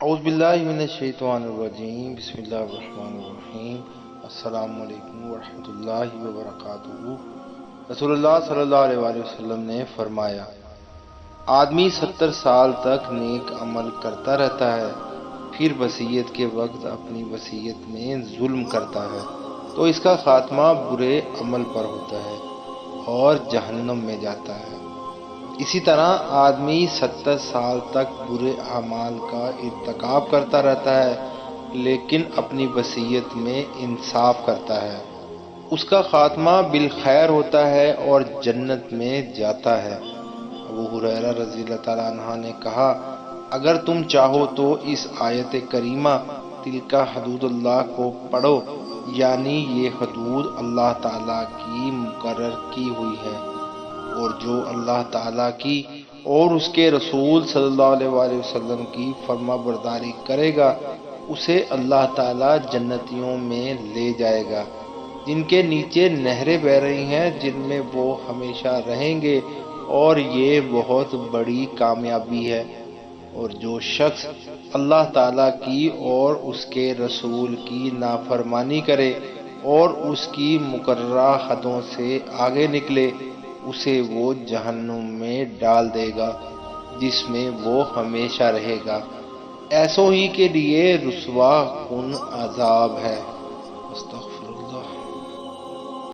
اعوذ باللہ من الشیطان الرجیم، بسم اللہ الرحمن الرحیم۔ السلام علیکم ورحمۃ اللہ وبرکاتہ۔ رسول اللہ صلی اللہ علیہ وآلہ وسلم نے فرمایا، آدمی 70 سال تک نیک عمل کرتا رہتا ہے، پھر وصیت کے وقت اپنی وصیت میں ظلم کرتا ہے تو اس کا خاتمہ برے عمل پر ہوتا ہے اور جہنم میں جاتا ہے۔ اسی طرح آدمی 70 سال تک برے اعمال کا ارتکاب کرتا رہتا ہے لیکن اپنی وصیت میں انصاف کرتا ہے، اس کا خاتمہ بالخیر ہوتا ہے اور جنت میں جاتا ہے۔ ابو ہریرہ رضی اللہ تعالیٰ عنہ نے کہا، اگر تم چاہو تو اس آیت کریمہ تلک حدود اللہ کو پڑھو، یعنی یہ حدود اللہ تعالیٰ کی مقرر کی ہوئی ہے، اور جو اللہ تعالیٰ کی اور اس کے رسول صلی اللہ علیہ وآلہ وسلم کی فرما برداری کرے گا اسے اللہ تعالیٰ جنتیوں میں لے جائے گا، جن کے نیچے نہریں بہہ رہی ہیں، جن میں وہ ہمیشہ رہیں گے، اور یہ بہت بڑی کامیابی ہے۔ اور جو شخص اللہ تعالیٰ کی اور اس کے رسول کی نافرمانی کرے اور اس کی مقررہ حدوں سے آگے نکلے، اسے وہ جہنم میں ڈال دے گا جس میں وہ ہمیشہ رہے گا، ایسوں ہی کے لیے رسوا کن عذاب ہے۔ استغفر